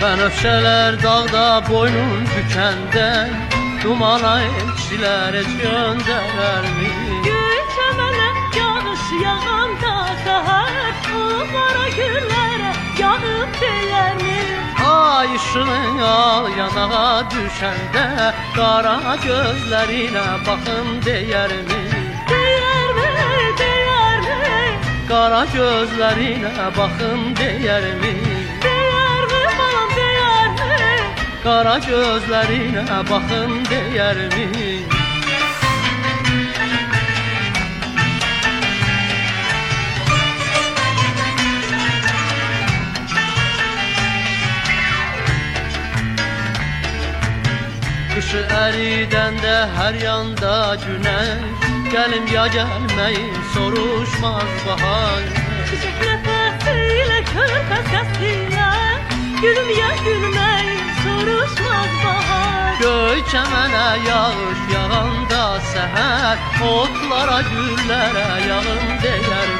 Bənövşələr dağda boynun bükəndə dumana elçilər heç göndərərmi? Göy çəmənə yağış yağanda səhər o qara güllərə yağıb deyərmi? Ay işığın al yanağa düşəndə qara gözlərinə baxın deyərmi? Deyərmi, deyərmi? Qara gözlərinə baxın deyərmi? Deyərmi balam, deyərmi? Qara gözlərinə baxın deyərmi? Qışı əridəndə hər yanda günəş, gəlim ya gəlməyim soruşmaz bahar. Çiçək nəfəsiyle körpə səsiyle gülüm ya gülməyim soruşmaz bahar. Göy çəmənə yağış yağanda səhər otlara güllərə yağın deyər